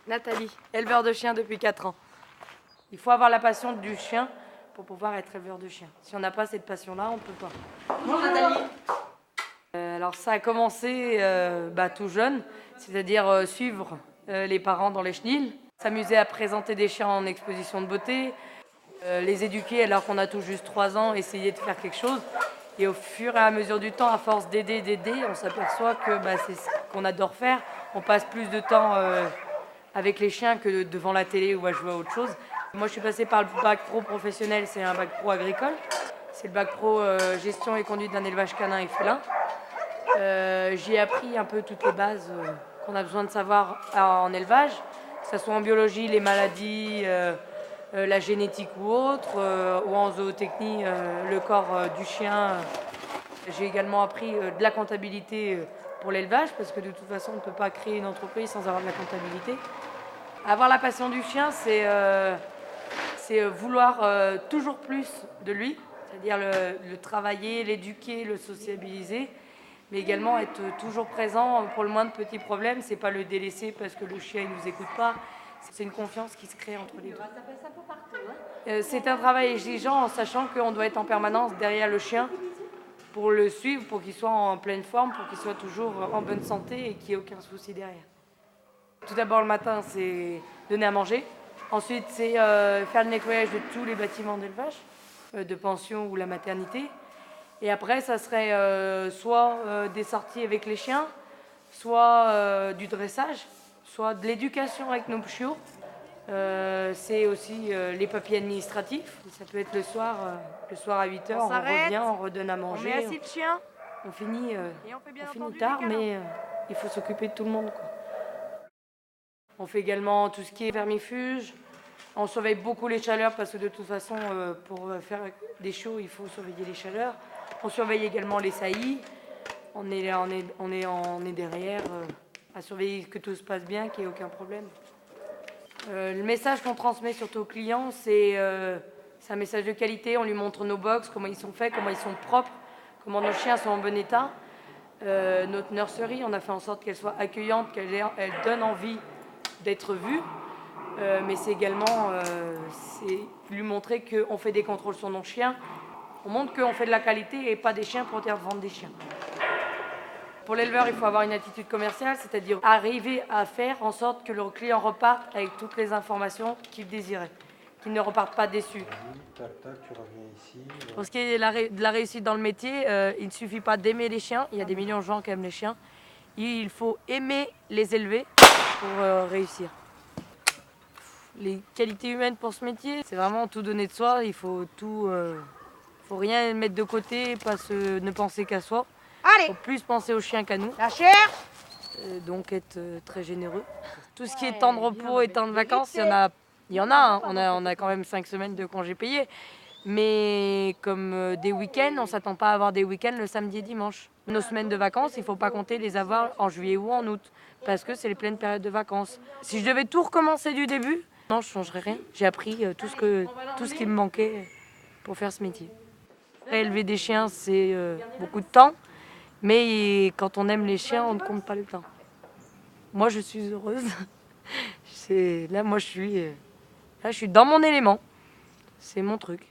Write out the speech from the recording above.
Nathalie, éleveur de chiens depuis 4 ans. Il faut avoir la passion du chien pour pouvoir être éleveur de chiens. Si on n'a pas cette passion-là, on ne peut pas. Bonjour Nathalie. Alors ça a commencé tout jeune, c'est-à-dire suivre les parents dans les chenils, s'amuser à présenter des chiens en exposition de beauté, les éduquer alors qu'on a tout juste 3 ans, essayer de faire quelque chose. Et au fur et à mesure du temps, à force d'aider, on s'aperçoit que c'est ce qu'on adore faire. On passe plus de temps avec les chiens que devant la télé ou à jouer à autre chose. Moi, je suis passée par le bac pro professionnel, c'est un bac pro agricole. C'est le bac pro gestion et conduite d'un élevage canin et félin. J'y ai appris un peu toutes les bases qu'on a besoin de savoir en élevage, que ce soit en biologie, les maladies, la génétique ou autre, ou en zootechnie, le corps du chien. J'ai également appris de la comptabilité pour l'élevage, parce que de toute façon, on ne peut pas créer une entreprise sans avoir de la comptabilité. Avoir la passion du chien, c'est vouloir toujours plus de lui, c'est-à-dire le travailler, l'éduquer, le sociabiliser, mais également être toujours présent pour le moindre petit problème. C'est pas le délaisser parce que le chien ne nous écoute pas. C'est une confiance qui se crée entre les deux. C'est un travail exigeant en sachant qu'on doit être en permanence derrière le chien pour le suivre, pour qu'il soit en pleine forme, pour qu'il soit toujours en bonne santé et qu'il n'y ait aucun souci derrière. Tout d'abord le matin, c'est donner à manger. Ensuite, c'est faire le nettoyage de tous les bâtiments d'élevage, de pension ou la maternité. Et après, ça serait soit des sorties avec les chiens, soit du dressage, soit de l'éducation avec nos chiots. C'est aussi les papiers administratifs. Ça peut être le soir à 8h, on revient, on redonne à manger. On met assis le chien. On finit, Et on fait bien on finit entendu tard, des câlins. mais il faut s'occuper de tout le monde, quoi. On fait également tout ce qui est vermifuge. On surveille beaucoup les chaleurs parce que de toute façon, pour faire des chiots, il faut surveiller les chaleurs. On surveille également les saillies. On est derrière à surveiller que tout se passe bien, qu'il n'y ait aucun problème. Le message qu'on transmet surtout aux clients, c'est un message de qualité. On lui montre nos box, comment ils sont faits, comment ils sont propres, comment nos chiens sont en bon état. Notre nurserie, on a fait en sorte qu'elle soit accueillante, qu'elle donne envie d'être vue. Mais c'est également lui montrer qu'on fait des contrôles sur nos chiens. On montre qu'on fait de la qualité et pas des chiens pour vendre des chiens. Pour l'éleveur, il faut avoir une attitude commerciale, c'est-à-dire arriver à faire en sorte que le client reparte avec toutes les informations qu'il désirait, qu'il ne reparte pas déçu. Tac, tac, tu reviens ici. Pour ce qui est de la réussite dans le métier, il ne suffit pas d'aimer les chiens. Il y a des millions de gens qui aiment les chiens. Il faut aimer les élever pour réussir. Les qualités humaines pour ce métier, c'est vraiment tout donner de soi. Il faut tout, faut rien mettre de côté, ne penser qu'à soi. Allez, Faut plus penser aux chiens qu'à nous. la chair. Donc être très généreux. Tout ce qui est temps de repos et temps de vacances, il y en a. Hein. On a quand même 5 semaines de congés payés. Mais comme des week-ends, on ne s'attend pas à avoir des week-ends le samedi et dimanche. Nos semaines de vacances, il ne faut pas compter les avoir en juillet ou en août, parce que c'est les pleines périodes de vacances. Si je devais tout recommencer du début, non, je ne changerais rien. J'ai appris tout ce qui me manquait pour faire ce métier. Élever des chiens, c'est beaucoup de temps, mais quand on aime les chiens, on ne compte pas le temps. Moi, je suis heureuse. Là, je suis dans mon élément. C'est mon truc.